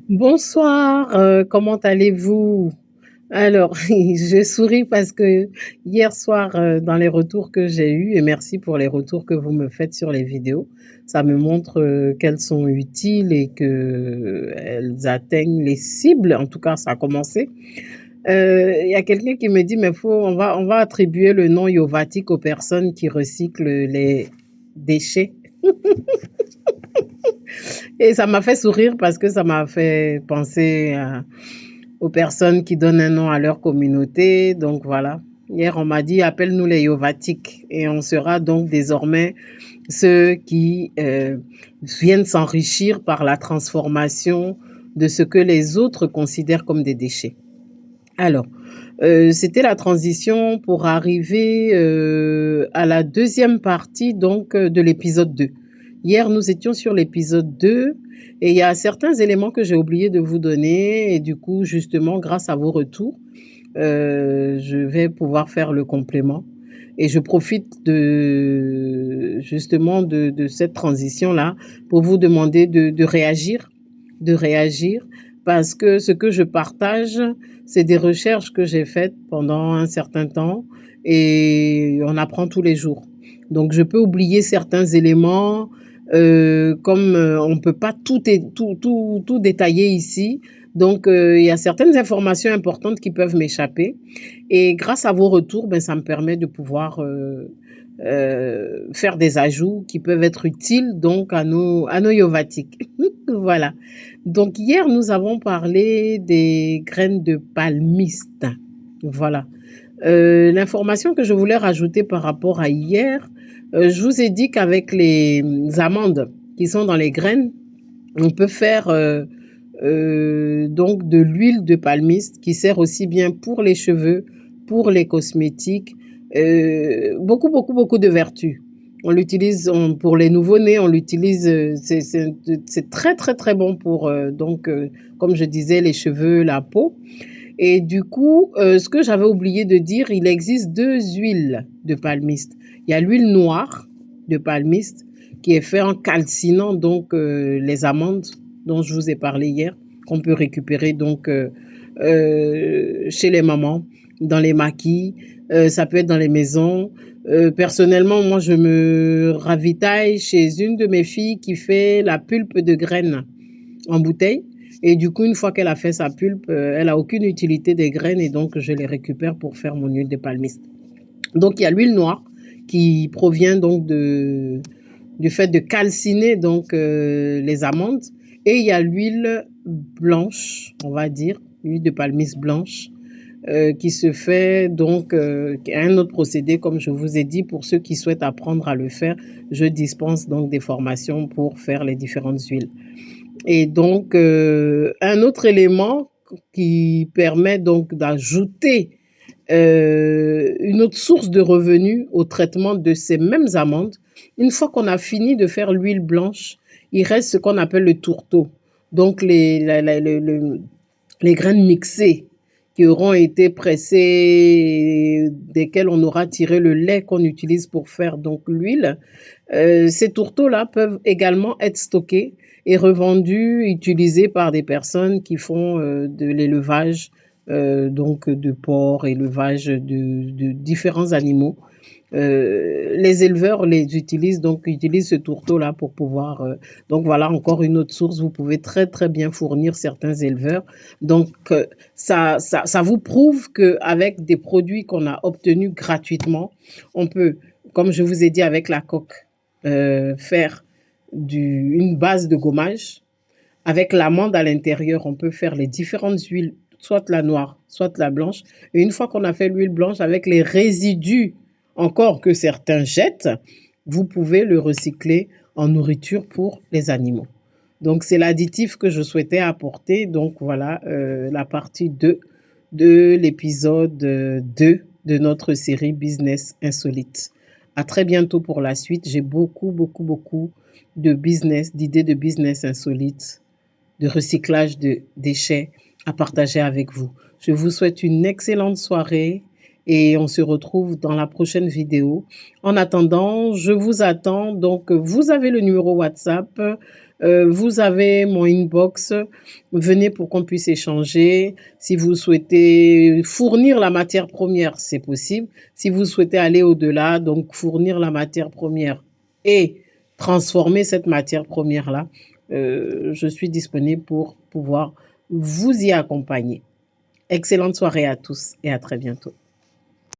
Bonsoir, comment allez-vous? Alors, je souris parce que hier soir, dans les retours que j'ai eus et merci pour les retours que vous me faites sur les vidéos, ça me montre, qu'elles sont utiles et qu'elles atteignent les cibles. En tout cas, ça a commencé. Il y a quelqu'un qui me dit: «Mais faut on va attribuer le nom Yovatic aux personnes qui recyclent les déchets». Et ça m'a fait sourire parce que ça m'a fait penser aux personnes qui donnent un nom à leur communauté. Donc voilà. Hier, on m'a dit appelle-nous les Yovatiques et on sera donc désormais ceux qui viennent s'enrichir par la transformation de ce que les autres considèrent comme des déchets. Alors, c'était la transition pour arriver à la deuxième partie donc de l'épisode 2. Hier, nous étions sur l'épisode 2 et il y a certains éléments que j'ai oublié de vous donner et du coup, justement, grâce à vos retours, je vais pouvoir faire le complément et je profite de justement de cette transition-là pour vous demander de réagir parce que ce que je partage, c'est des recherches que j'ai faites pendant un certain temps et on apprend tous les jours. Donc je peux oublier certains éléments, comme, on ne peut pas tout détailler ici. Donc il y a certaines informations importantes qui peuvent m'échapper et grâce à vos retours, ben, ça me permet de pouvoir, faire des ajouts qui peuvent être utiles donc à nos Yovatiques. Voilà. Donc hier, nous avons parlé des graines de palmiste. Voilà. L'information que je voulais rajouter par rapport à hier, je vous ai dit qu'avec les amandes qui sont dans les graines, on peut faire donc de l'huile de palmiste qui sert aussi bien pour les cheveux, pour les cosmétiques, beaucoup de vertus. On l'utilise pour les nouveau-nés, on l'utilise, c'est très très très bon pour donc comme je disais les cheveux, la peau. Et du coup, ce que j'avais oublié de dire, il existe deux huiles de palmiste. Il y a l'huile noire de palmiste qui est faite en calcinant donc les amandes dont je vous ai parlé hier, qu'on peut récupérer donc chez les mamans, dans les maquis, ça peut être dans les maisons. Personnellement, moi, je me ravitaille chez une de mes filles qui fait la pulpe de graines en bouteille. Et du coup, une fois qu'elle a fait sa pulpe, elle a aucune utilité des graines et donc je les récupère pour faire mon huile de palmiste. Donc il y a l'huile noire qui provient donc du fait de calciner donc les amandes et il y a l'huile blanche, on va dire, l'huile de palmiste blanche qui se fait donc un autre procédé comme je vous ai dit pour ceux qui souhaitent apprendre à le faire, je dispense donc des formations pour faire les différentes huiles. Et donc, un autre élément qui permet donc d'ajouter une autre source de revenus au traitement de ces mêmes amandes, une fois qu'on a fini de faire l'huile blanche, il reste ce qu'on appelle le tourteau. Donc, les graines mixées qui auront été pressées, desquelles on aura tiré le lait qu'on utilise pour faire donc l'huile. Ces tourteaux-là peuvent également être stockés et revendus, utilisés par des personnes qui font de l'élevage, donc de porcs, élevage de différents animaux. Les éleveurs les utilisent, donc utilisent ce tourteau-là pour pouvoir. Donc voilà encore une autre source. Vous pouvez très très bien fournir certains éleveurs. Donc ça vous prouve qu'avec des produits qu'on a obtenus gratuitement, on peut, comme je vous ai dit avec la coque, faire une base de gommage. Avec l'amande à l'intérieur, on peut faire les différentes huiles, soit la noire, soit la blanche. Et une fois qu'on a fait l'huile blanche, avec les résidus encore que certains jettent, vous pouvez le recycler en nourriture pour les animaux. Donc c'est l'additif que je souhaitais apporter. Donc voilà la partie 2 de l'épisode 2 de notre série Business Insolite. À très bientôt pour la suite. J'ai beaucoup d'idées de business insolites, de recyclage de déchets à partager avec vous. Je vous souhaite une excellente soirée et on se retrouve dans la prochaine vidéo. En attendant, je vous attends. Donc, vous avez le numéro WhatsApp, vous avez mon inbox. Venez pour qu'on puisse échanger. Si vous souhaitez fournir la matière première, c'est possible. Si vous souhaitez aller au-delà, donc fournir la matière première et transformer cette matière première-là, je suis disponible pour pouvoir vous y accompagner. Excellente soirée à tous et à très bientôt.